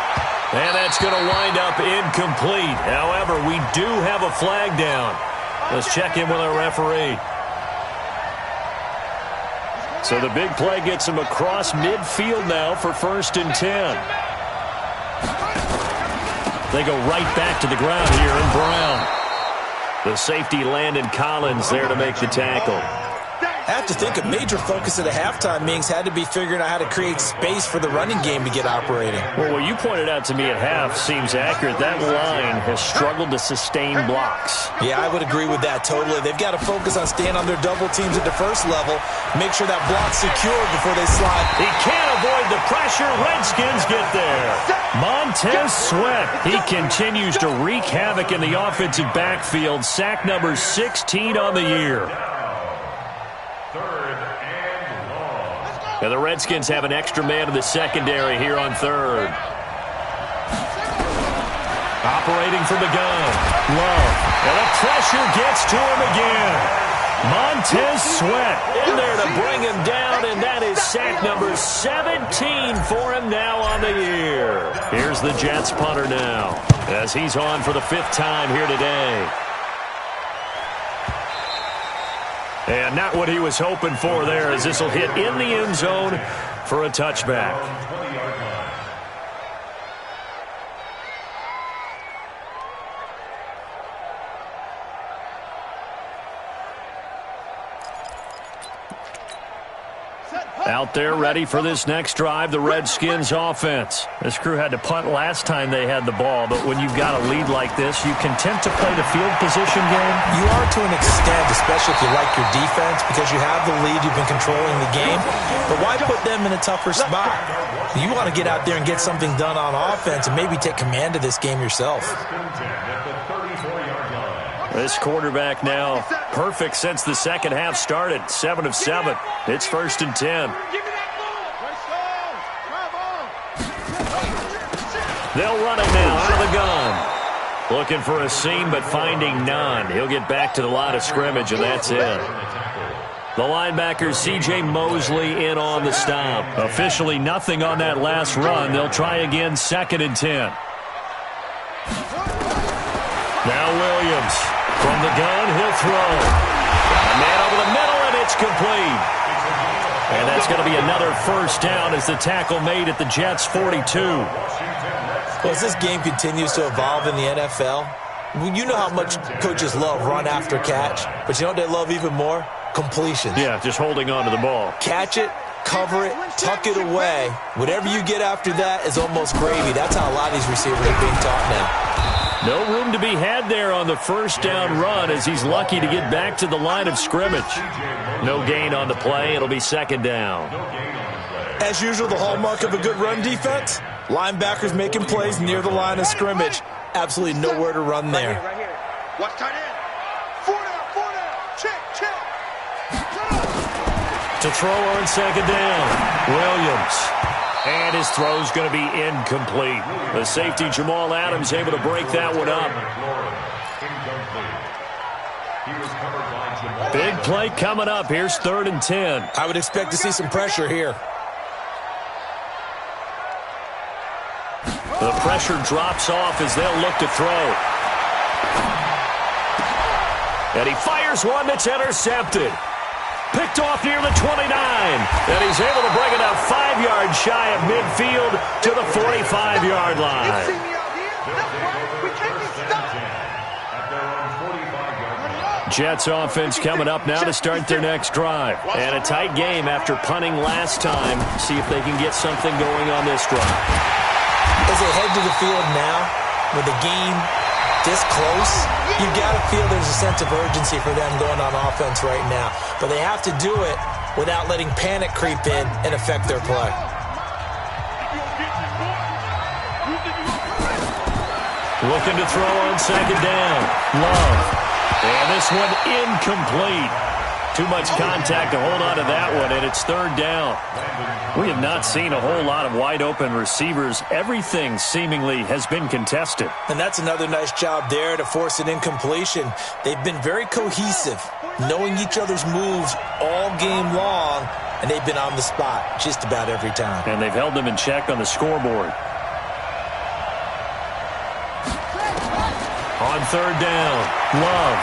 And that's going to wind up incomplete. However, we do have a flag down. Let's check in with our referee. So the big play gets him across midfield now for 1st and 10. They go right back to the ground here in Brown. The safety Landon Collins there to make the tackle. I have to think a major focus at the halftime, Mings, had to be figuring out how to create space for the running game to get operating. Well, what you pointed out to me at half seems accurate. That line has struggled to sustain blocks. Yeah, I would agree with that totally. They've got to focus on staying on their double teams at the first level, make sure that block's secure before they slide. He can't avoid the pressure. Redskins get there. Montez Sweat, he continues to wreak havoc in the offensive backfield. Sack number 16 on the year. And the Redskins have an extra man in the secondary here on 3rd. Operating from the gun. Love. And the pressure gets to him again. Montez Sweat in there to bring him down, and that is sack number 17 for him now on the year. Here's the Jets punter now as he's on for the 5th time here today. And not what he was hoping for there, as this will hit in the end zone for a touchback. Out there ready for this next drive, the Redskins offense. This crew had to punt last time they had the ball, but when you've got a lead like this, you content to play the field position game? You are to an extent, especially if you like your defense, because you have the lead, you've been controlling the game. But why put them in a tougher spot? You want to get out there and get something done on offense and maybe take command of this game yourself. This quarterback now perfect since the second half started. 7 of 7. It's 1st and 10. They'll run it now out of the gun. Looking for a seam, but finding none. He'll get back to the line of scrimmage, and that's it. The linebacker, C.J. Mosley, in on the stop. Officially nothing on that last run. They'll try again, 2nd and 10. Now Williams. From the gun, he'll throw. A man over the middle, and it's complete. And that's going to be another 1st down as the tackle made at the Jets' 42. Well, as this game continues to evolve in the NFL, you know how much coaches love run after catch, but you know what they love even more? Completions. Yeah, just holding on to the ball. Catch it, cover it, tuck it away. Whatever you get after that is almost gravy. That's how a lot of these receivers are being taught now. No room to be had there on the 1st down run as he's lucky to get back to the line of scrimmage. No gain on the play. It'll be 2nd down. As usual, the hallmark of a good run defense, linebackers making plays near the line of scrimmage. Absolutely nowhere to run there. Right here. Watch tight end. 4 down. Check. To throw on 2nd down, Williams. And his throw's going to be incomplete. The safety, Jamal Adams, able to break that one up. Big play coming up. Here's 3rd and 10. I would expect to see some pressure here. The pressure drops off as they'll look to throw. And he fires one that's intercepted. Picked off near the 29. And he's able to bring it up 5 yards shy of midfield to the 45-yard line. Jets offense coming up now to start their next drive. And a tight game after punting last time. See if they can get something going on this drive. As they head to the field now, with the game this close, you've got to feel there's a sense of urgency for them going on offense right now. But they have to do it without letting panic creep in and affect their play. Looking to throw on 2nd down. Love. And this one incomplete. Too much contact to hold on to that one, and it's 3rd down. We have not seen a whole lot of wide-open receivers. Everything seemingly has been contested. And that's another nice job there to force an incompletion. They've been very cohesive, knowing each other's moves all game long, and they've been on the spot just about every time. And they've held them in check on the scoreboard. On third down, Love.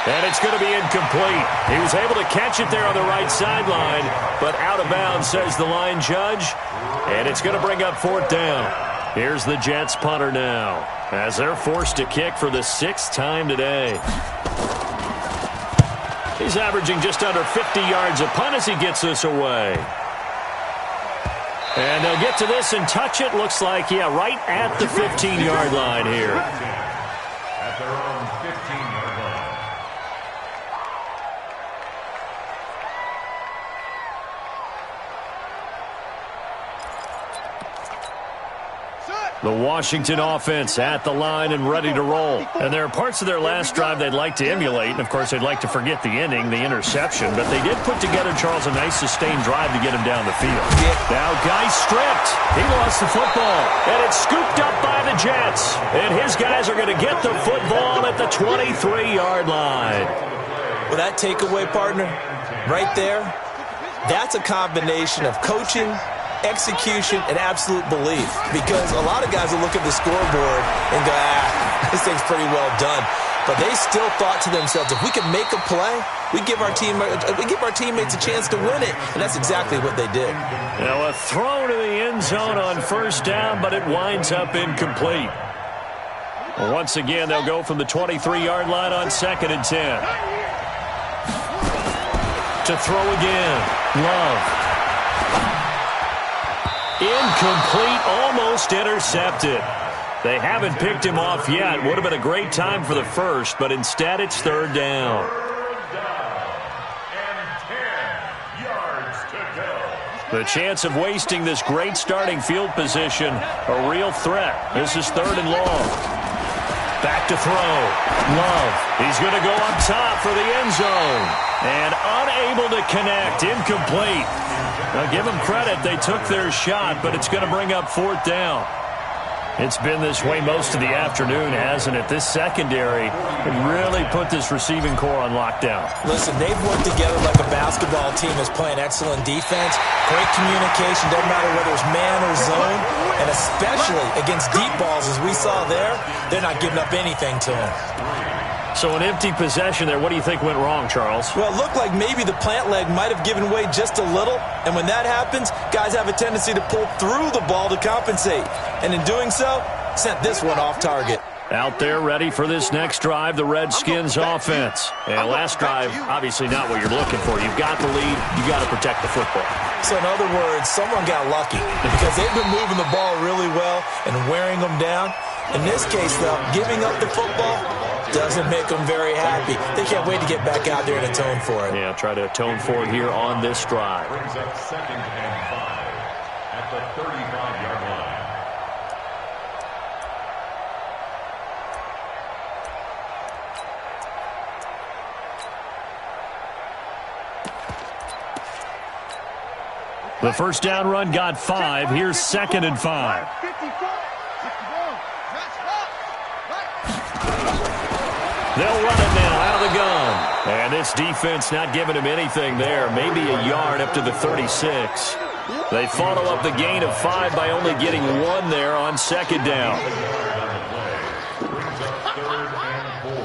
And it's going to be incomplete. He was able to catch it there on the right sideline, but out of bounds, says the line judge. And it's going to bring up fourth down. Here's the Jets punter now, as they're forced to kick for the 6th time today. He's averaging just under 50 yards a punt as he gets this away. And they'll get to this and touch it. Looks like, yeah, right at the 15-yard line here. At their own 15-yard line. The Washington offense at the line and ready to roll. And there are parts of their last drive they'd like to emulate. And, of course, they'd like to forget the ending, the interception. But they did put together, Charles, a nice sustained drive to get him down the field. Now, guy stripped. He lost the football. And it's scooped up by the Jets. And his guys are going to get the football at the 23-yard line. Well, that takeaway, partner, right there, that's a combination of coaching, execution, and absolute belief, because a lot of guys will look at the scoreboard and go, this thing's pretty well done. But they still thought to themselves, if we can make a play, we give our teammates a chance to win it. And that's exactly what they did. Now a throw to the end zone on first down, but it winds up incomplete. Once again, they'll go from the 23-yard line on 2nd and 10. To throw again, Love. Incomplete, almost intercepted. They haven't picked him off yet. Would have been a great time for the first, but instead it's third down. And 10 yards to go. The chance of wasting this great starting field position, a real threat. This is 3rd and long. Back to throw. Love. He's going to go up top for the end zone. And unable to connect. Incomplete. Now, give them credit. They took their shot, but it's going to bring up 4th down. It's been this way most of the afternoon, hasn't it? This secondary really put this receiving core on lockdown. Listen, they've worked together like a basketball team that's playing excellent defense. Great communication, doesn't matter whether it's man or zone. And especially against deep balls, as we saw there, they're not giving up anything to them. So an empty possession there. What do you think went wrong, Charles? Well, it looked like maybe the plant leg might have given way just a little. And when that happens, guys have a tendency to pull through the ball to compensate. And in doing so, sent this one off target. Out there ready for this next drive, the Redskins offense. And last drive, obviously not what you're looking for. You've got the lead. You've got to protect the football. So in other words, someone got lucky because they've been moving the ball really well and wearing them down. In this case, though, giving up the football doesn't make them very happy. They can't wait to get back out there and atone for it. Yeah, try to atone for it here on this drive. Brings up 2nd and 5 at the 35-yard line. The first down run got 5. Here's 2nd and 5. They'll run it now out of the gun. And this defense not giving him anything there. Maybe a yard up to the 36. They follow up the gain of 5 by only getting 1 there on 2nd down. Brings up 3rd and 4.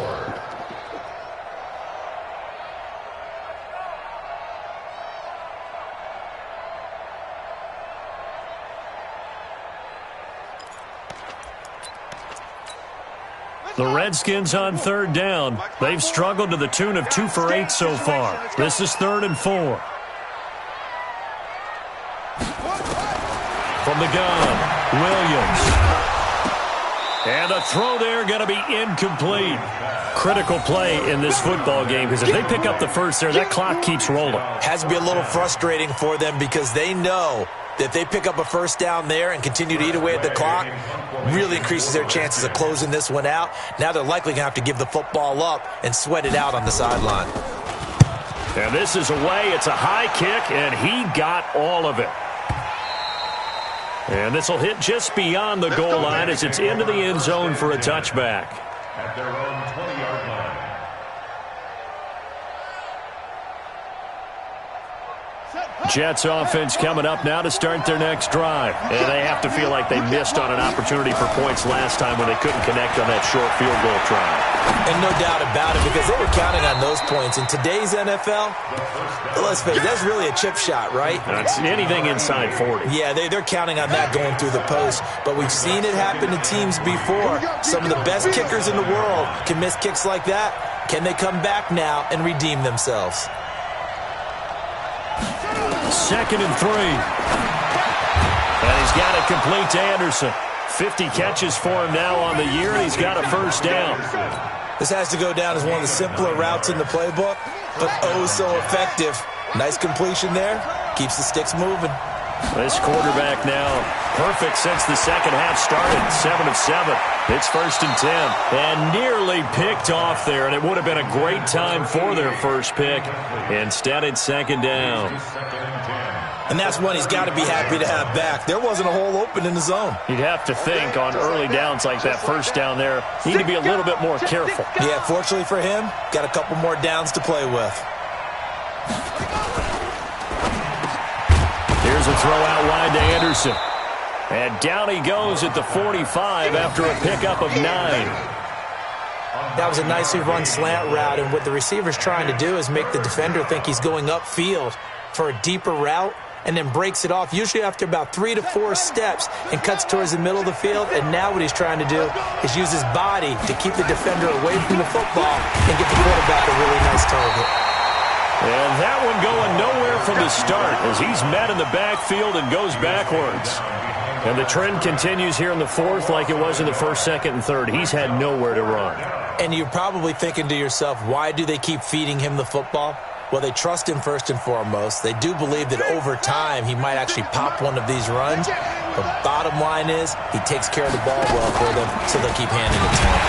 The Redskins on 3rd down. They've struggled to the tune of 2 for 8 so far. This is 3rd and 4. From the gun, Williams. And a throw there going to be incomplete. Critical play in this football game because if they pick up the first there, that clock keeps rolling. Has to be a little frustrating for them because they know that if they pick up a first down there and continue to eat away at the clock, really increases their chances of closing this one out. Now they're likely going to have to give the football up and sweat it out on the sideline. And this is away. It's a high kick, and he got all of it. And this will hit just beyond the goal line as it's into the end zone for a touchback. At their own 20-yard line. Jets offense coming up now to start their next drive. And they have to feel like they missed on an opportunity for points last time when they couldn't connect on that short field goal try. And no doubt about it, because they were counting on those points. In today's NFL, let's face it, that's really a chip shot, right? That's anything inside 40. Yeah, they're counting on that going through the post. But we've seen it happen to teams before. Some of the best kickers in the world can miss kicks like that. Can they come back now and redeem themselves? 2nd and 3. And he's got it complete to Anderson. 50 catches for him now on the year, and he's got a first down. This has to go down as one of the simpler routes in the playbook, but oh so effective. Nice completion there. Keeps the sticks moving. This quarterback now perfect since the second half started. 7 of 7. It's 1st and 10. And nearly picked off there, and it would have been a great time for their first pick. Instead, it's 2nd down. And that's one he's got to be happy to have back. There wasn't a hole open in the zone. You'd have to think on early downs like that first down there, need to be a little bit more careful. Yeah, fortunately for him, got a couple more downs to play with. Here's a throw out wide to Anderson. And down he goes at the 45 after a pickup of 9. That was a nicely run slant route, and what the receiver's trying to do is make the defender think he's going upfield for a deeper route, and then breaks it off, usually after about 3 to 4 steps, and cuts towards the middle of the field. And now what he's trying to do is use his body to keep the defender away from the football and get the quarterback a really nice target. And that one going nowhere from the start as he's met in the backfield and goes backwards. And the trend continues here in the 4th like it was in the 1st, 2nd, and 3rd. He's had nowhere to run. And you're probably thinking to yourself, why do they keep feeding him the football? Well, they trust him first and foremost. They do believe that over time he might actually pop one of these runs. But bottom line is he takes care of the ball well for them, so they'll keep handing it to him.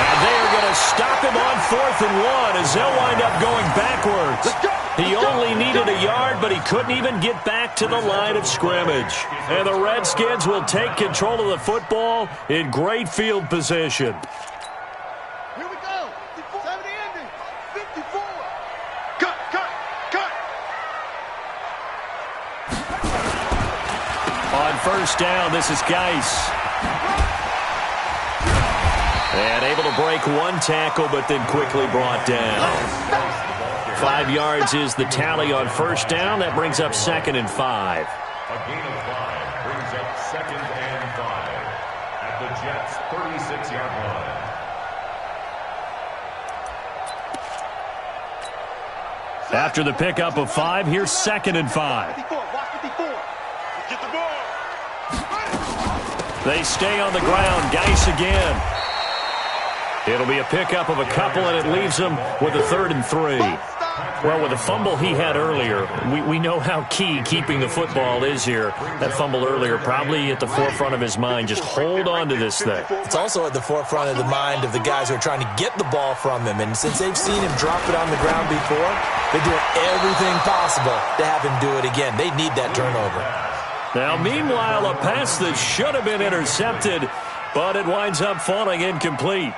And they are going to stop him on 4th and 1 as they'll wind up going backwards. He only needed a yard, but he couldn't even get back to the line of scrimmage. And the Redskins will take control of the football in great field position. Here we go. 70 ending. 54. Cut. On 1st down, this is Geis. And able to break one tackle, but then quickly brought down. 5 yards is the tally on 1st down. That brings up 2nd and 5. A gain of 5 brings up 2nd and 5 at the Jets' 36-yard line. After the pickup of 5, here's 2nd and 5. 54. Watch 54. Get the ball. They stay on the ground. Geis again. It'll be a pickup of a couple, and it leaves them with a 3rd and 3. Well, with the fumble he had earlier, we know how key keeping the football is here. That fumble earlier probably at the forefront of his mind. Just hold on to this thing. It's also at the forefront of the mind of the guys who are trying to get the ball from him. And since they've seen him drop it on the ground before, they're doing everything possible to have him do it again. They need that turnover. Now, meanwhile, a pass that should have been intercepted, but it winds up falling incomplete.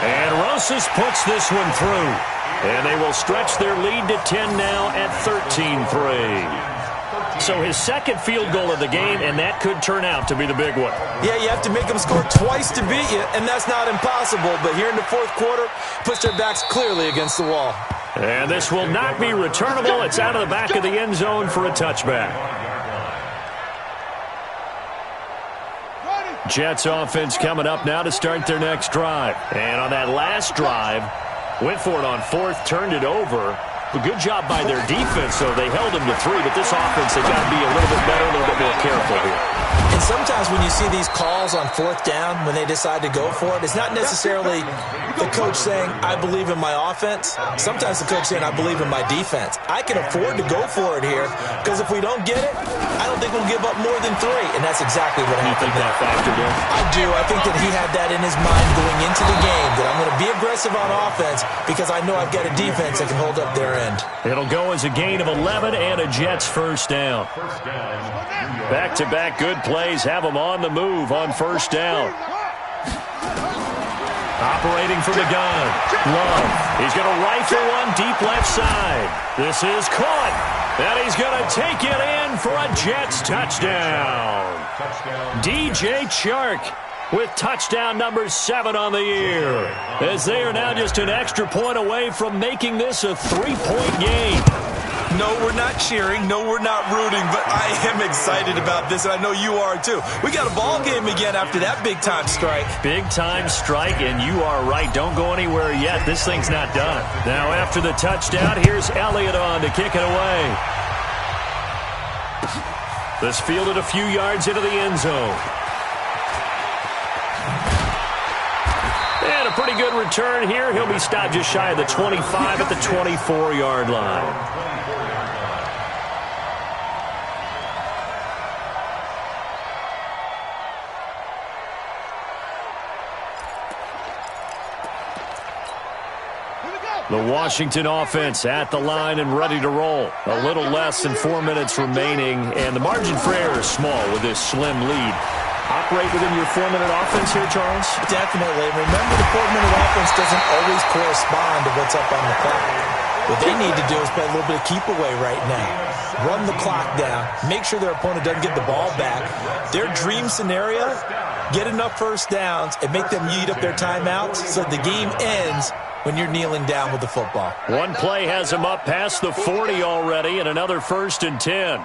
And Rosas puts this one through. And they will stretch their lead to 10 now at 13-3. So his 2nd field goal of the game, and that could turn out to be the big one. Yeah, you have to make them score twice to beat you, and that's not impossible. But here in the 4th quarter, push their backs clearly against the wall. And this will not be returnable. It's out of the back of the end zone for a touchback. Jets offense coming up now to start their next drive. And on that last drive, went for it on 4th, turned it over. A good job by their defense, though. They held them to 3, but this offense, they've got to be a little bit better, a little bit more careful here. And sometimes when you see these calls on 4th down, when they decide to go for it, it's not necessarily the coach saying, I believe in my offense. Sometimes the coach saying, I believe in my defense. I can afford to go for it here, because if we don't get it, I don't think we'll give up more than 3. And that's exactly what happened. You think that factored in? I do. I think that he had that in his mind going into the game, that I'm going to be aggressive on offense because I know I've got a defense that can hold up their end. It'll go as a gain of 11 and a Jets 1st down. Back-to-back good plays have them on the move on 1st down. Operating from the gun. Love. He's going to rifle one deep left side. This is caught. And he's going to take it in for a Jets touchdown. DJ Chark with touchdown number 7 on the year, as they are now just an extra point away from making this a 3-point game. No, we're not cheering. No, we're not rooting, but I am excited about this, and I know you are too. We got a ball game again after that big-time strike. Big-time strike, and you are right. Don't go anywhere yet. This thing's not done. Now, after the touchdown, here's Elliott on to kick it away. This fielded a few yards into the end zone. And a pretty good return here. He'll be stopped just shy of the 25 at the 24-yard line. The Washington offense at the line and ready to roll. A little less than 4 minutes remaining, and the margin for error is small with this slim lead. Operate within your 4-minute offense here, Charles? Definitely. Remember, the 4-minute offense doesn't always correspond to what's up on the clock. What they need to do is play a little bit of keep away right now. Run the clock down. Make sure their opponent doesn't get the ball back. Their dream scenario, get enough first downs and make them eat up their timeouts so the game ends when you're kneeling down with the football. One play has him up past the 40 already, and another 1st and 10.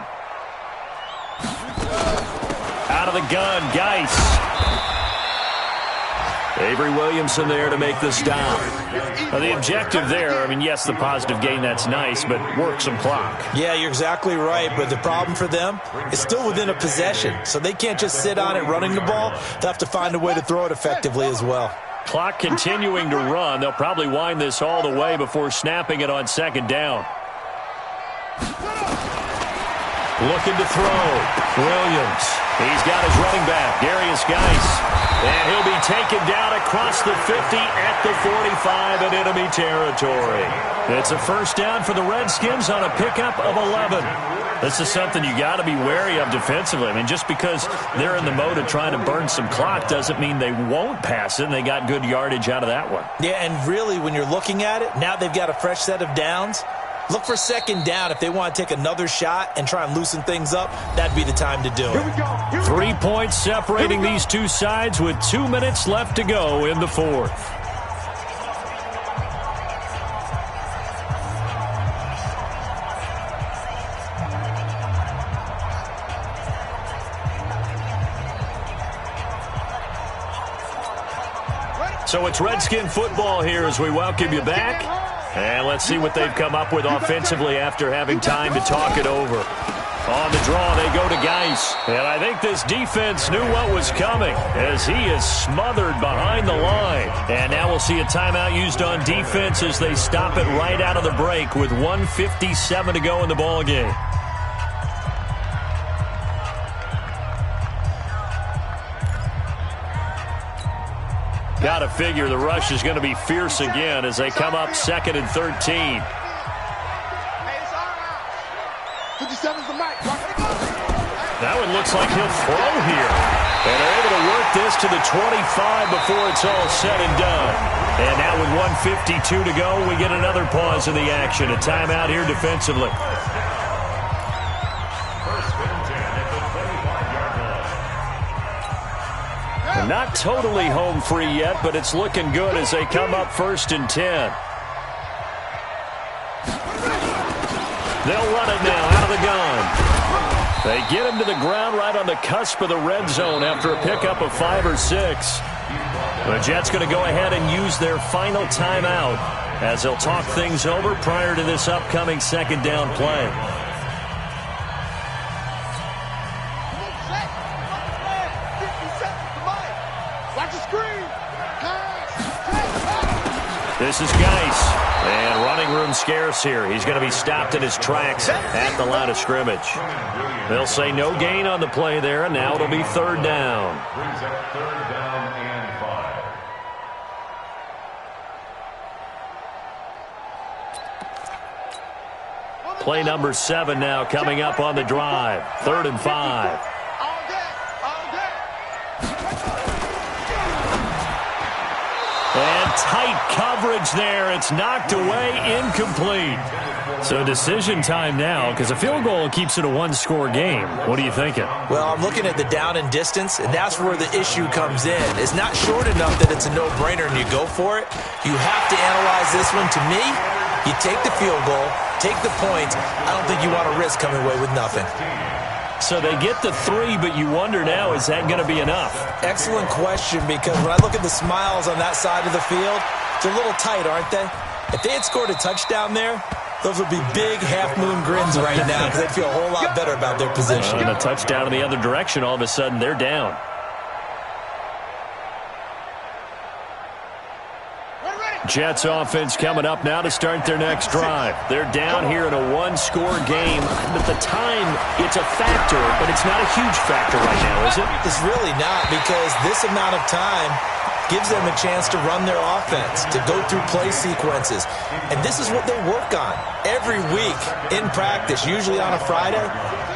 Out of the gun, Geis. Avery Williamson there to make the stop. Now, the objective there, I mean, yes, the positive gain, that's nice, but work some clock. Yeah, you're exactly right, but the problem for them is still within a possession, so they can't just sit on it running the ball. They'll have to find a way to throw it effectively as well. Clock continuing to run. They'll probably wind this all the way before snapping it on 2nd down. Looking to throw. Williams. He's got his running back, Darius Geis. And he'll be taken down across the 50 at the 45 in enemy territory. It's a 1st down for the Redskins on a pickup of 11. This is something you got to be wary of defensively. I mean, just because they're in the mode of trying to burn some clock doesn't mean they won't pass it, and they got good yardage out of that one. Yeah, and really, when you're looking at it, now they've got a fresh set of downs. Look for 2nd down. If they want to take another shot and try and loosen things up, that'd be the time to do it. 3 points separating these two sides with 2 minutes left to go in the 4th. So it's Redskin football here as we welcome you back. And let's see what they've come up with offensively after having time to talk it over. On the draw, they go to Geis. And I think this defense knew what was coming as he is smothered behind the line. And now we'll see a timeout used on defense as they stop it right out of the break with 1:57 to go in the ball game. Got to figure the rush is going to be fierce again as they come up 2nd and 13. That one looks like he'll throw here. And they're able to work this to the 25 before it's all said and done. And now with 1:52 to go, we get another pause in the action. A timeout here defensively. Not totally home free yet, but it's looking good as they come up 1st and 10. They'll run it now out of the gun. They get him to the ground right on the cusp of the red zone after a pickup of 5 or 6. The Jets going to go ahead and use their final timeout as they'll talk things over prior to this upcoming 2nd down play. This is Geis, and running room scarce here. He's going to be stopped in his tracks at the line of scrimmage. They'll say no gain on the play there, and now it'll be 3rd down. Brings up 3rd down and 5. Play number 7 now coming up on the drive. 3rd and 5. tight coverage there. It's knocked away, incomplete. So decision time now, because a field goal keeps it a one-score game. What are you thinking? Well, I'm looking at the down and distance, and that's where the issue comes in. It's not short enough that it's a no-brainer and you go for it. You have to analyze this one. To me, you take the field goal, take the points. I don't think you want to risk coming away with nothing. So they get the 3, but you wonder now, is that going to be enough? Excellent question, because when I look at the smiles on that side of the field, they're a little tight, aren't they? If they had scored a touchdown there, those would be big half-moon grins right now because they'd feel a whole lot better about their position. And a touchdown in the other direction, all of a sudden they're down. Jets offense coming up now to start their next drive. They're down here in a one-score game. At the time, it's a factor, but it's not a huge factor right now, is it? It's really not, because this amount of time gives them a chance to run their offense, to go through play sequences. And this is what they work on every week in practice, usually on a Friday.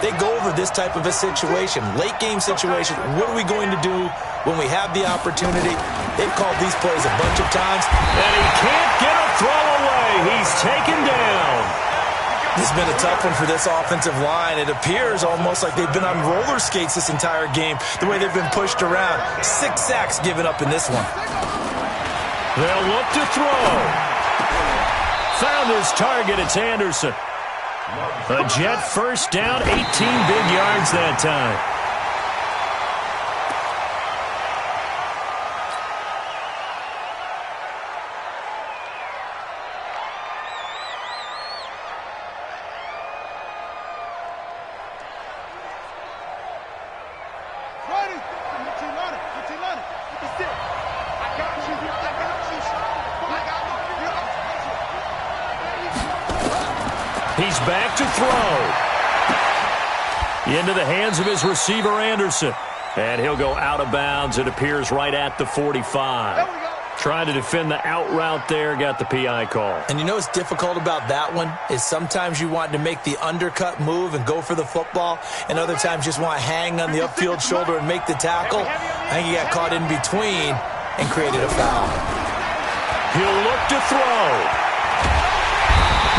They go over this type of a situation, late game situation. What are we going to do when we have the opportunity? They've called these plays a bunch of times. And he can't get a throw away. He's taken down. This has been a tough one for this offensive line. It appears almost like they've been on roller skates this entire game, the way they've been pushed around. 6 sacks given up in this one. They'll look to throw. Found his target. It's Anderson. A Jet first down, 18 big yards that time. He's back to throw. Into the hands of his receiver, Anderson. And he'll go out of bounds. It appears right at the 45. Trying to defend the out route there, got the PI call. And you know what's difficult about that one is sometimes you want to make the undercut move and go for the football, and other times just want to hang on the upfield shoulder and make the tackle. I think he got caught in between and created a foul. He'll look to throw.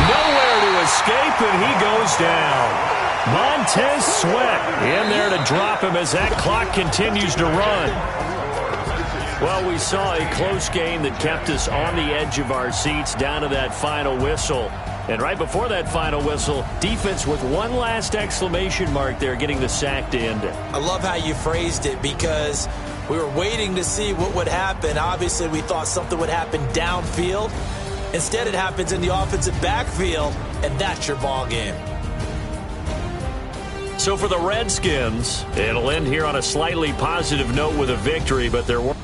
Nowhere to escape, and he goes down. Montez Sweat in there to drop him as that clock continues to run. Well, we saw a close game that kept us on the edge of our seats down to that final whistle. And right before that final whistle, defense with one last exclamation mark there, getting the sack to end it. I love how you phrased it, because we were waiting to see what would happen. Obviously, we thought something would happen downfield. Instead, it happens in the offensive backfield, and that's your ball game. So for the Redskins, it'll end here on a slightly positive note with a victory, but there were